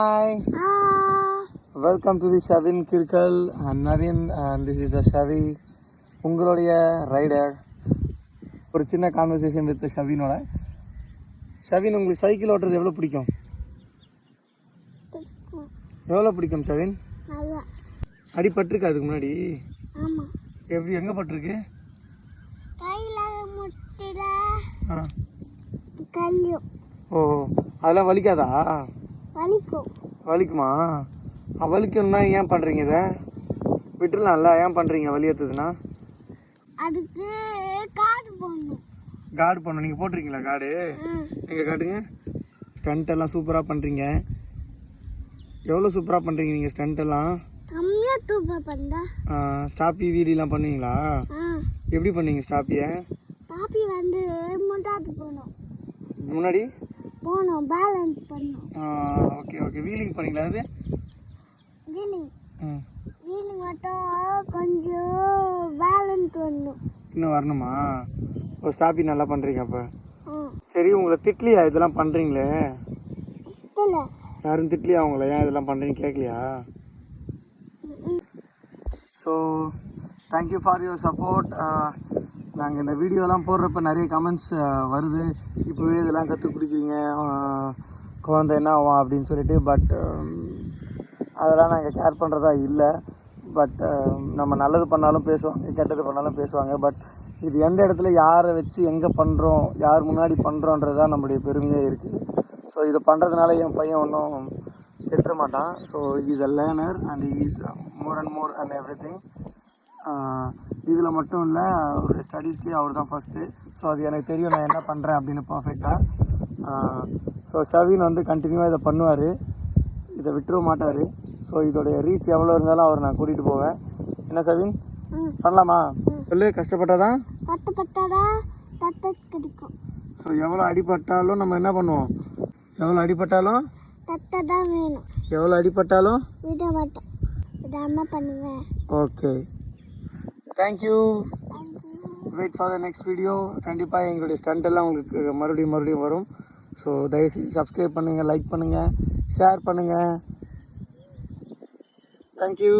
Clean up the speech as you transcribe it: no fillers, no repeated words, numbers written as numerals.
Hi, welcome to the Shavin Kirkal. I'm Navin and this is the Shavi. உங்களுடைய rider. ஒரு சின்ன conversation with ஷவினோட. ஷவின், உங்களுக்கு cycle ஓட்டுறது எவ்வளோ பிடிக்கும்? எவ்வளோ பிடிக்கும் ஷவின்? அடிபட்டிருக்கு அதுக்கு முன்னாடி? எப்படி, எங்கே பட்டிருக்கு? ஓ, அதெல்லாம் வலிக்காதா? வலிக்குமா? வலிக்கணும்னா ஏன் பண்ணுறீங்க? இதை விட்டுருலாம்ல, ஏன் பண்ணுறீங்க? வலி ஏற்றுதுன்னா அதுக்கு கார்டு போடணும். கார்டு போடணும். நீங்கள் போட்டிருக்கீங்களா கார்டு? நீங்கள் காட்டுங்க. ஸ்டண்ட் எல்லாம் சூப்பராக பண்ணுறீங்க. எவ்வளோ சூப்பராக பண்ணுறீங்க நீங்கள் ஸ்டண்ட் எல்லாம்? கம்மியாக சூப்பராக பண்ணா. ஸ்டாப்பி வீடிலாம் பண்ணுவீங்களா? எப்படி பண்ணீங்க ஸ்டாப்பியை? ஸ்டாப்பி வந்து முன்னாடி போகணும். முன்னாடி போகணும், பேலன்ஸ் பண்ணணும். Okay okay. வீலிங் பண்ணீங்களா? அது வீலிங் மட்டும் கொஞ்சம் பேலன்ஸ் வரணும். இன்னும் வரணுமா? ஒரு ஸ்டாப்பி நல்லா பண்ணுறீங்க அப்போ. சரி, உங்களை திட்லியா இதெல்லாம் பண்ணுறீங்களே? யாரும் திட்லியா உங்களை? ஏன் இதெல்லாம் பண்ணுறீங்க கேட்கலையா? So thank you for your support. நாங்கள் இந்த வீடியோலாம் போடுறப்ப நிறைய கமெண்ட்ஸ் வருது, இப்போவே இதெல்லாம் கற்றுக் கொடுக்குறீங்க, குழந்தை என்ன ஆகும் அப்படின்னு சொல்லிட்டு. பட் அதெல்லாம் நாங்கள் கேர் பண்ணுறதா இல்லை. பட் நம்ம நல்லது பண்ணாலும் பேசுவாங்க, கெட்டது பண்ணாலும் பேசுவாங்க. பட் இது எந்த இடத்துல யாரை வச்சு எங்கே பண்ணுறோம், யார் முன்னாடி பண்ணுறோன்றது தான் நம்மளுடைய பெருமையாக இருக்குது. ஸோ இதை பண்ணுறதுனால என் பையன் ஒன்றும் கெட்டுற மாட்டான். So is a learner and is more and more and every thing. இதில் மட்டும் இல்லை, அவருடைய ஸ்டடீஸ்லேயும் அவர் தான் ஃபஸ்ட்டு. ஸோ அது எனக்கு தெரியும் நான் என்ன பண்ணுறேன் அப்படின்னு பர்ஃபெக்டாக. ஸோ ஷவின் வந்து கண்டினியூவாக இதை பண்ணுவார், இதை விட்டுற மாட்டார். ஸோ இதோடைய ரீச் எவ்வளோ இருந்தாலும் அவர் நான் கூட்டிகிட்டு போவேன். என்ன ஷவின், பண்ணலாமா? சொல்லு. கஷ்டப்பட்டாதான் கிடைக்கும். ஸோ எவ்வளோ அடிபட்டாலும் நம்ம என்ன பண்ணுவோம்? எவ்வளோ அடிபட்டாலும் வேணும். எவ்வளோ அடிபட்டாலும் விட மாட்டோம், விடாமல் பண்ணுவேன். Okay, thank you. Wait for the next video. கண்டிப்பாக எங்களுடைய ஸ்டண்ட் எல்லாம் உங்களுக்கு மறுபடியும் வரும். ஸோ தயவுசெய்து சப்ஸ்கிரைப் பண்ணுங்கள், லைக் பண்ணுங்கள், ஷேர் பண்ணுங்கள். தேங்க்யூ.